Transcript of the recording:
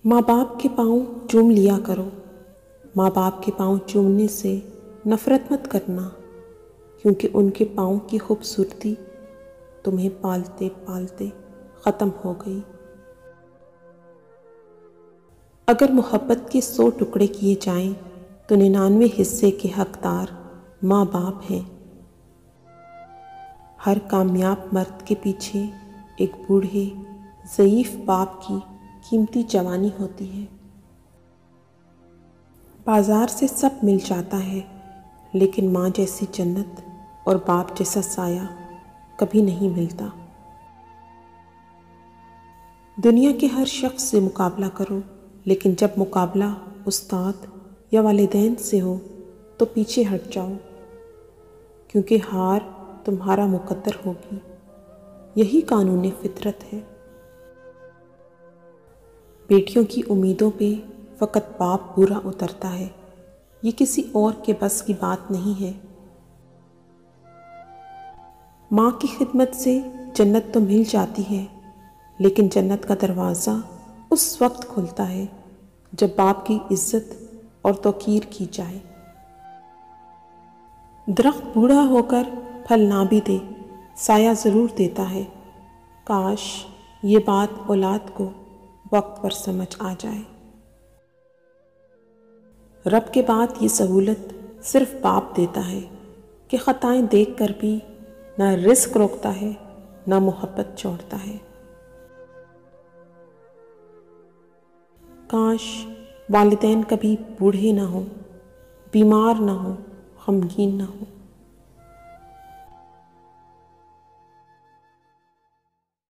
ماں باپ کے پاؤں چوم لیا کرو۔ ماں باپ کے پاؤں چومنے سے نفرت مت کرنا، کیونکہ ان کے پاؤں کی خوبصورتی تمہیں پالتے پالتے ختم ہو گئی۔ اگر محبت کے 100 ٹکڑے کیے جائیں تو 99 حصے کے حقدار ماں باپ ہیں۔ ہر کامیاب مرد کے پیچھے ایک بوڑھے ضعیف باپ کی قیمتی جوانی ہوتی ہے۔ بازار سے سب مل جاتا ہے، لیکن ماں جیسی جنت اور باپ جیسا سایہ کبھی نہیں ملتا۔ دنیا کے ہر شخص سے مقابلہ کرو، لیکن جب مقابلہ استاد یا والدین سے ہو تو پیچھے ہٹ جاؤ، کیونکہ ہار تمہارا مقدر ہوگی۔ یہی قانون فطرت ہے۔ بیٹیوں کی امیدوں پہ فقط باپ پورا اترتا ہے، یہ کسی اور کے بس کی بات نہیں ہے۔ ماں کی خدمت سے جنت تو مل جاتی ہے، لیکن جنت کا دروازہ اس وقت کھلتا ہے جب باپ کی عزت اور توقیر کی جائے۔ درخت بوڑھا ہو کر پھل نہ بھی دے، سایہ ضرور دیتا ہے۔ کاش یہ بات اولاد کو وقت پر سمجھ آ جائے۔ رب کے بعد یہ سہولت صرف باپ دیتا ہے کہ خطائیں دیکھ کر بھی نہ رزق روکتا ہے نہ محبت چھوڑتا ہے۔ کاش والدین کبھی بوڑھے نہ ہوں، بیمار نہ ہوں، غمگین نہ ہوں۔